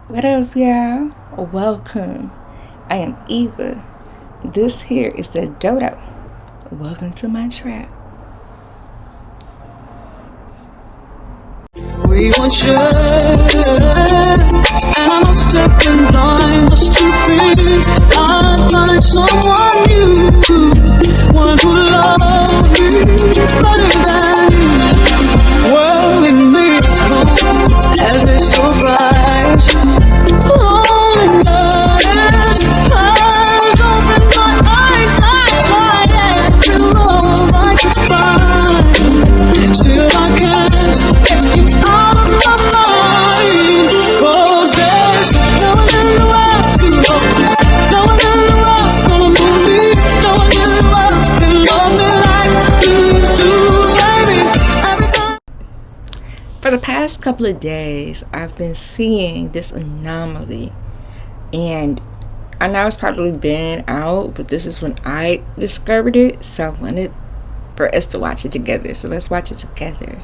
What up, y'all? Welcome. I am Eva. This here is the Dodo. Welcome to my trap. We were sure, and I must have been blind just to think I'd find someone new, one who loved me better than you. Well, we made it home as a surprise. Loneliness has opened my eyes. I tried every love I could find. Still I can't get you out of my mind. 'Cause there's no one in the world to love. No one in the world's gonna move me. No one in the world can love me like you do, baby. Every time. For the past couple of days, I've been seeing this anomaly. And I know it's probably been out, but this is when I discovered it. So I wanted for us to watch it together. So let's watch it together.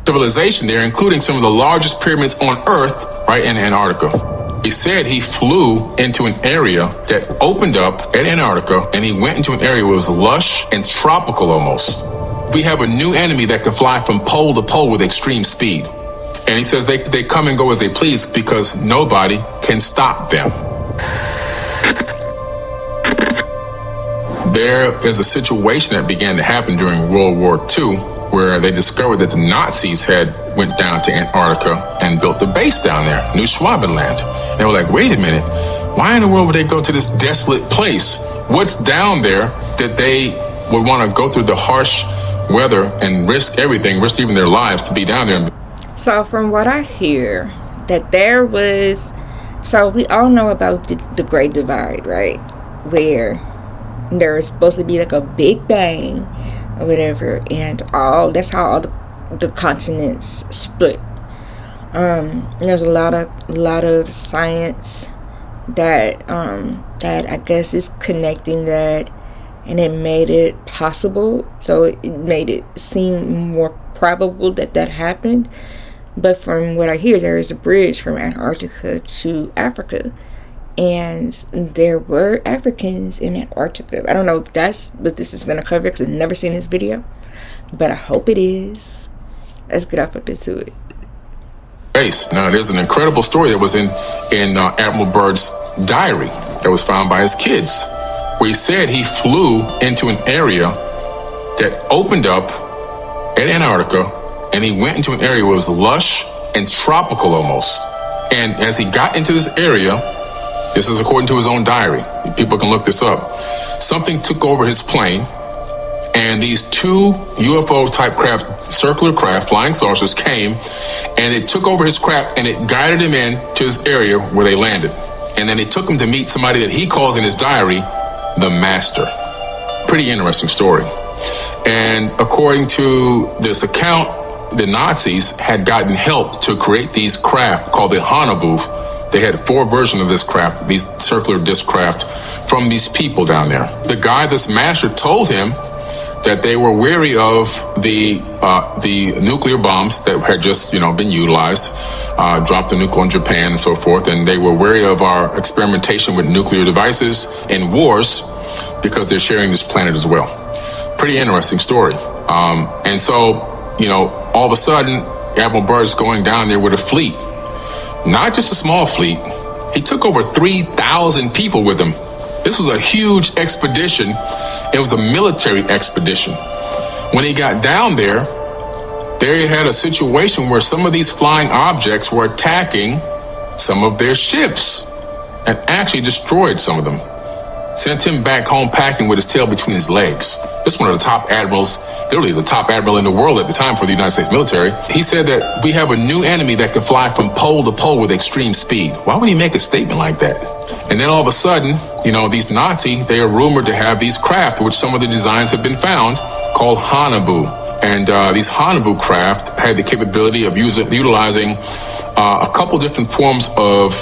Civilization there, including some of the largest pyramids on Earth, right in Antarctica. He said he flew into an area that opened up at Antarctica, and he went into an area where it was lush and tropical almost. We have a new enemy that can fly from pole to pole with extreme speed. And he says they come and go as they please because nobody can stop them. There is a situation that began to happen during World War II where they discovered that the Nazis had went down to Antarctica and built a base down there, New Schwabenland. They were like, wait a minute, why in the world would they go to this desolate place? What's down there that they would want to go through the harsh weather and risk everything, risk even their lives to be down there? So from what I hear, that there was, so we all know about the Great Divide, right? Where there was supposed to be like a big bang or whatever, and that's how all the continents split. There's a lot of science that I guess is connecting that, and it made it possible. So it made it seem more probable that happened. But from what I hear, there is a bridge from Antarctica to Africa, and there were Africans in Antarctica. I don't know if that's what this is going to cover because I've never seen this video, but I hope it is. Let's get off up into it. Now, there's an incredible story that was in Admiral Byrd's diary that was found by his kids, where he said he flew into an area that opened up at Antarctica, and he went into an area where it was lush and tropical almost. And as he got into this area, this is according to his own diary, people can look this up, something took over his plane, and these two UFO type craft, circular craft, flying saucers came, and it took over his craft and it guided him in to this area where they landed. And then they took him to meet somebody that he calls in his diary the Master. Pretty interesting story. And according to this account, the Nazis had gotten help to create these craft called the Hanabu. They had 4 versions of this craft, these circular disc craft, from these people down there. The guy, this Master, told him that they were wary of the nuclear bombs that had just been utilized, dropped the nuclear on Japan and so forth, and they were wary of our experimentation with nuclear devices in wars because they're sharing this planet as well. Pretty interesting story. And so, all of a sudden, Admiral Byrd's going down there with a fleet. Not just a small fleet. He took over 3,000 people with him. This was a huge expedition. It was a military expedition. When he got down there, they had a situation where some of these flying objects were attacking some of their ships and actually destroyed some of them. Sent him back home packing with his tail between his legs. This is one of the top admirals, literally the top admiral in the world at the time for the United States military. He said that we have a new enemy that can fly from pole to pole with extreme speed. Why would he make a statement like that? And then all of a sudden, these Nazi, they are rumored to have these craft, which some of the designs have been found, called Hanabu. And these Hanabu craft had the capability of utilizing a couple different forms of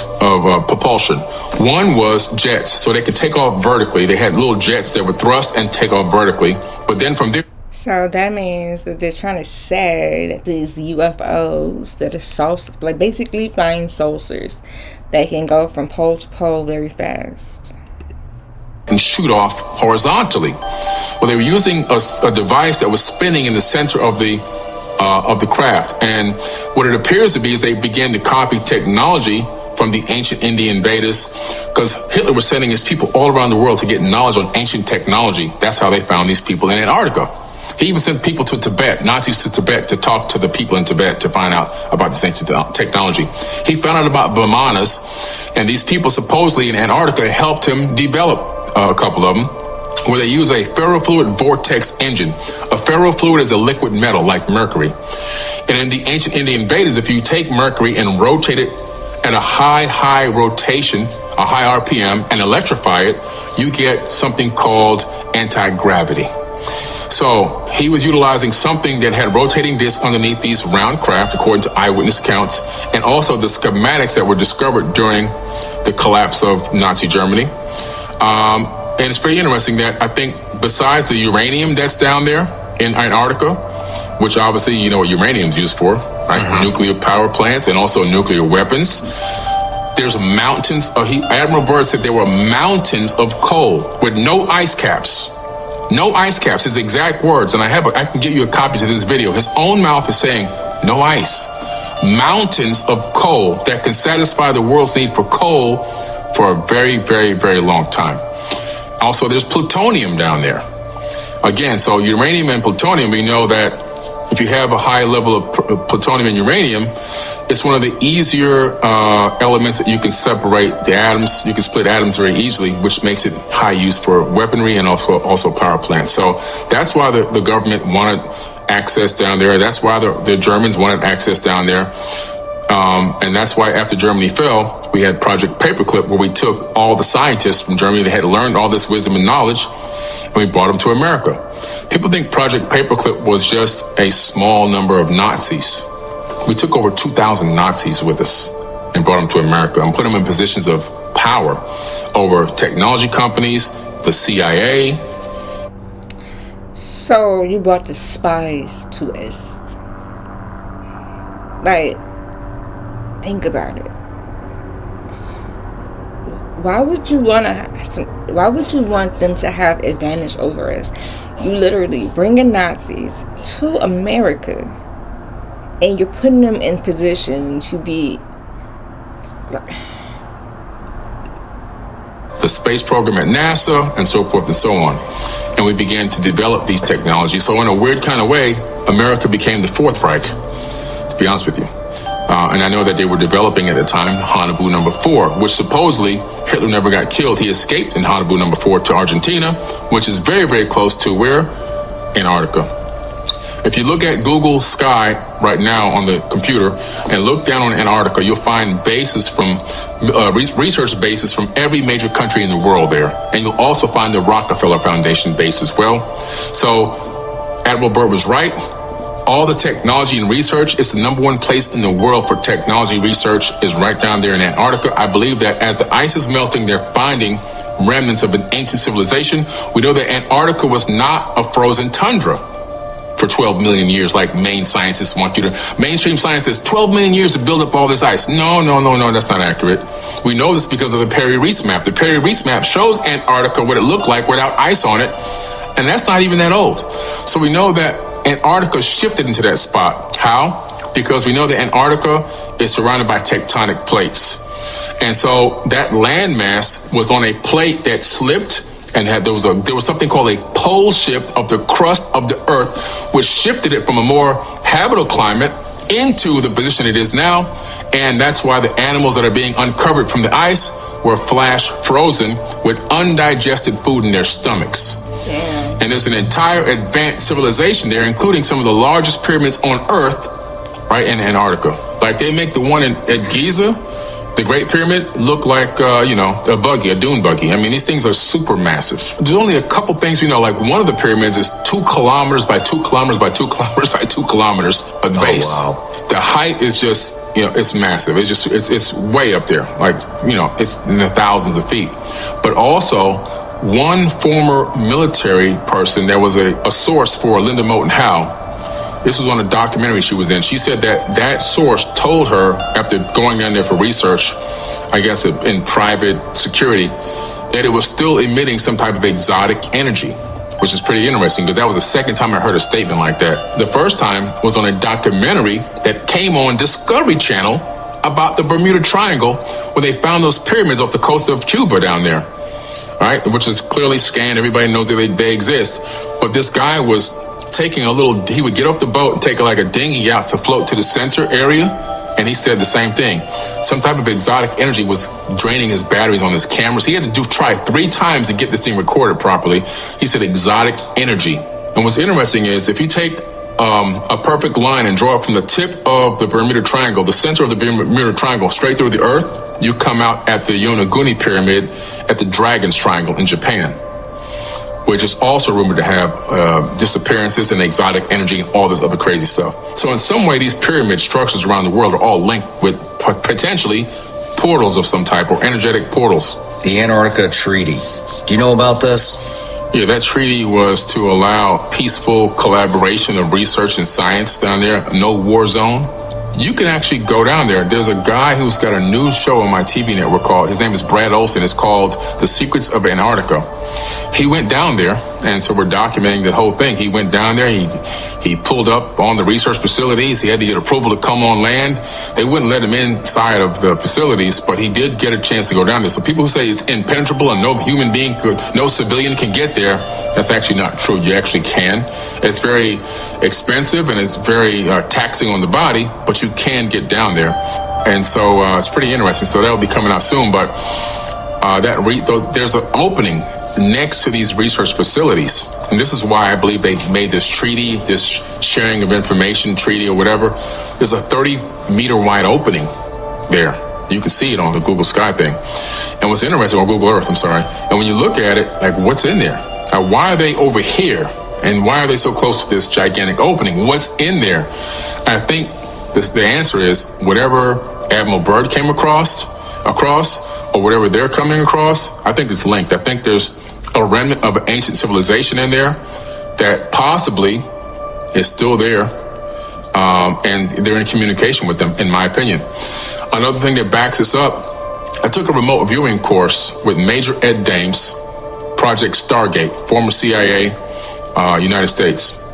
propulsion. One was jets, so they could take off vertically. They had little jets that would thrust and take off vertically. But then from there, So that means that they're trying to say that these UFOs that are like basically flying saucers that can go from pole to pole very fast and shoot off horizontally. Well, they were using a device that was spinning in the center of the craft, and what it appears to be is they began to copy technology from the ancient Indian Vedas, because Hitler was sending his people all around the world to get knowledge on ancient technology. That's how they found these people in Antarctica. He even sent people to Tibet, Nazis to Tibet, to talk to the people in Tibet to find out about this ancient technology. He found out about Brahmanas, and these people supposedly in Antarctica helped him develop a couple of them, where they use a ferrofluid vortex engine. A ferrofluid is a liquid metal like mercury. And in the ancient Indian Vedas, if you take mercury and rotate it at a high rotation, a high RPM, and electrify it, you get something called anti-gravity. So he was utilizing something that had rotating discs underneath these round craft, according to eyewitness accounts, and also the schematics that were discovered during the collapse of Nazi Germany. And it's pretty interesting that I think besides the uranium that's down there in Antarctica, which obviously you know what uranium's used for, right? Nuclear power plants and also nuclear weapons. There's mountains. Admiral Byrd said there were mountains of coal with no ice caps. No ice caps, his exact words, and I can give you a copy to this video. His own mouth is saying, no ice. Mountains of coal that can satisfy the world's need for coal for a very, very, very long time. Also, there's plutonium down there. Again, so uranium and plutonium, we know that if you have a high level of plutonium and uranium, it's one of the easier elements that you can separate the atoms. You can split atoms very easily, which makes it high use for weaponry and also power plants. So that's why the government wanted access down there. That's why the Germans wanted access down there. And that's why after Germany fell, we had Project Paperclip, where we took all the scientists from Germany that had learned all this wisdom and knowledge, and we brought them to America. People think Project Paperclip was just a small number of Nazis. We took over 2,000 Nazis with us and brought them to America and put them in positions of power over technology companies, the CIA. So you brought the spies to us. Like, think about it. Why would you want them to have advantage over us? You literally bringing Nazis to America, and you're putting them in position to be the space program at NASA and so forth and so on. And we began to develop these technologies. So in a weird kind of way, America became the Fourth Reich, to be honest with you. And I know that they were developing at the time Hanabu number 4, which supposedly Hitler never got killed. He escaped in Hanabu number 4 to Argentina, which is very, very close to where? Antarctica. If you look at Google Sky right now on the computer and look down on Antarctica, you'll find bases from research bases from every major country in the world there. And you'll also find the Rockefeller Foundation base as well. So Admiral Byrd was right. All the technology and research, it's the number one place in the world for technology research is right down there in Antarctica. I believe that as the ice is melting, they're finding remnants of an ancient civilization. We know that Antarctica was not a frozen tundra for 12 million years, like main scientists want you to. Mainstream science says 12 million years to build up all this ice. No, that's not accurate. We know this because of the Perry-Reese map. The Perry-Reese map shows Antarctica what it looked like without ice on it, and that's not even that old. So we know that Antarctica shifted into that spot. How? Because we know that Antarctica is surrounded by tectonic plates. And so that landmass was on a plate that slipped and there was something called a pole shift of the crust of the earth, which shifted it from a more habitable climate into the position it is now. And that's why the animals that are being uncovered from the ice were flash frozen with undigested food in their stomachs. Damn. And there's an entire advanced civilization there, including some of the largest pyramids on Earth, right in Antarctica. Like they make the one at Giza, the Great Pyramid, look like, a buggy, a dune buggy. I mean, these things are super massive. There's only a couple things we know. Like one of the pyramids is 2 kilometers by 2 kilometers by 2 kilometers by 2 kilometers at the base. Wow. The height is just, it's massive. It's way up there. Like, it's in the thousands of feet. But also, one former military person that was a source for Linda Moulton Howe. This was on a documentary she was in. She said that source told her, after going down there for research, I guess in private security, that it was still emitting some type of exotic energy, which is pretty interesting because that was the second time I heard a statement like that. The first time was on a documentary that came on Discovery Channel about the Bermuda Triangle, where they found those pyramids off the coast of Cuba down there, right? Which is clearly scanned. Everybody knows that they exist. But this guy was taking he would get off the boat and take like a dinghy out to float to the center area. And he said the same thing. Some type of exotic energy was draining his batteries on his cameras. He had to try 3 times to get this thing recorded properly. He said exotic energy. And what's interesting is if you take a perfect line and draw it from the tip of the Bermuda Triangle, the center of the Bermuda Triangle, straight through the earth, you come out at the Yonaguni Pyramid at the Dragon's Triangle in Japan, which is also rumored to have disappearances and exotic energy and all this other crazy stuff. So in some way, these pyramid structures around the world are all linked with potentially portals of some type or energetic portals. The Antarctica Treaty. Do you know about this? Yeah, that treaty was to allow peaceful collaboration of research and science down there, no war zone. You can actually go down there. There's a guy who's got a news show on my TV network his name is Brad Olson. It's called The Secrets of Antarctica. He went down there, and so we're documenting the whole thing. He went down there, he pulled up on the research facilities. He had to get approval to come on land. They wouldn't let him inside of the facilities, but he did get a chance to go down there. So people who say it's impenetrable and no civilian can get there, that's actually not true. You actually can. It's very expensive and it's very taxing on the body, but you can get down there. And so it's pretty interesting. So that'll be coming out soon, but there's an opening next to these research facilities. And this is why I believe they made this treaty, this sharing of information treaty or whatever. There's a 30-meter wide opening there. You can see it on the Google Sky thing. And what's interesting, on Google Earth, I'm sorry. And when you look at it, like what's in there? Why are they over here? And why are they so close to this gigantic opening? What's in there? I think the answer is whatever Admiral Byrd came across, or whatever they're coming across, I think it's linked. I think there's a remnant of an ancient civilization in there that possibly is still there, and they're in communication with them, in my opinion. Another thing that backs this up, I took a remote viewing course with Major Ed Dames, Project Stargate, former CIA, United States.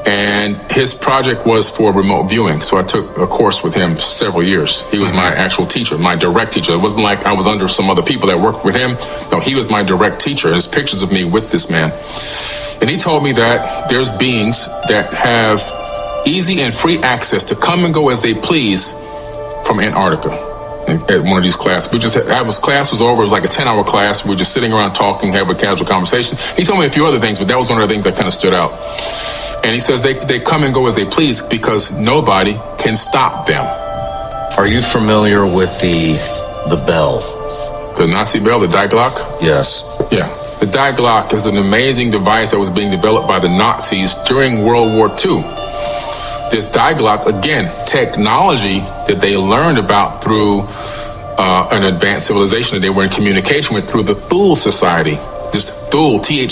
And his project was for remote viewing. So I took a course with him several years. He was my actual teacher, my direct teacher. It wasn't like I was under some other people that worked with him. No, he was my direct teacher. There's pictures of me with this man. And he told me that there's beings that have easy and free access to come and go as they please from Antarctica. At one of these classes, class was over. It was like a 10-hour class. We were just sitting around talking, having a casual conversation. He told me a few other things, but that was one of the things that kind of stood out. And he says they come and go as they please because nobody can stop them. Are you familiar with the bell? The Nazi bell, the Die Glock? Yes. Yeah. The Die Glock is an amazing device that was being developed by the Nazis during World War II. This Die Glock, again, technology that they learned about through an advanced civilization that they were in communication with through the Thule Society. This Thule, Thule,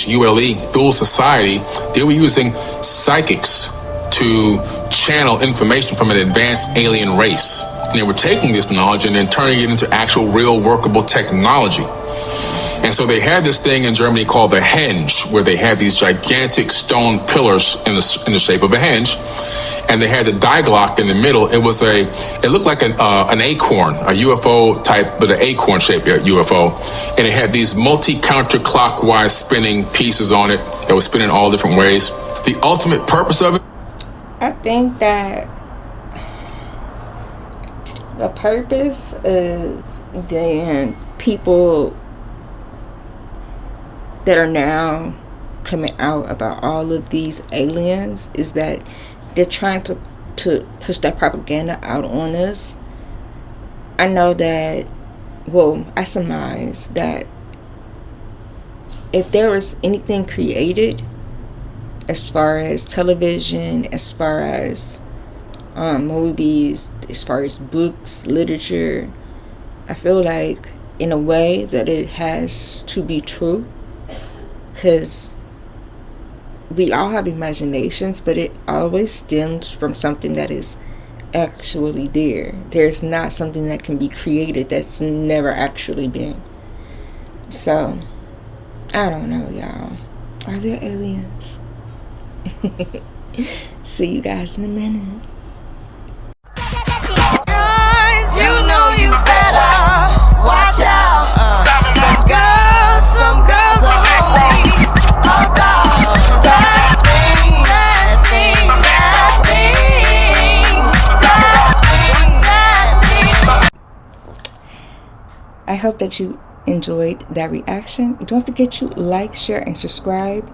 Thule Society, they were using psychics to channel information from an advanced alien race. And they were taking this knowledge and then turning it into actual real workable technology. And so they had this thing in Germany called the henge, where they had these gigantic stone pillars in the shape of a henge. And they had the Die Glock in the middle. It looked like an acorn, a UFO type, but an acorn shaped UFO. And it had these multi-counterclockwise spinning pieces on it that was spinning all different ways. The ultimate purpose of it? I think that the purpose of the people that are now coming out about all of these aliens is that they're trying to push that propaganda out on us. I know that, I surmise that if there was anything created, as far as television, as far as movies, as far as books, literature, I feel like in a way that it has to be true. because we all have imaginations, but it always stems from something that is actually there. There's not something that can be created that's never actually been. So I don't know, y'all. Are there aliens? See you guys in a minute. Guys, you know you better watch out. Some girls are only about that thing. I hope that you enjoyed that reaction. Don't forget to like, share, and subscribe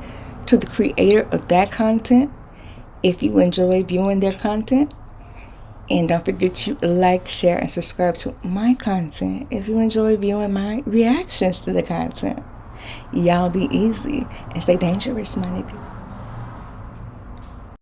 to the creator of that content if you enjoy viewing their content. And don't forget to like, share, and subscribe to my content if you enjoy viewing my reactions to the content. Y'all be easy and stay dangerous, money people.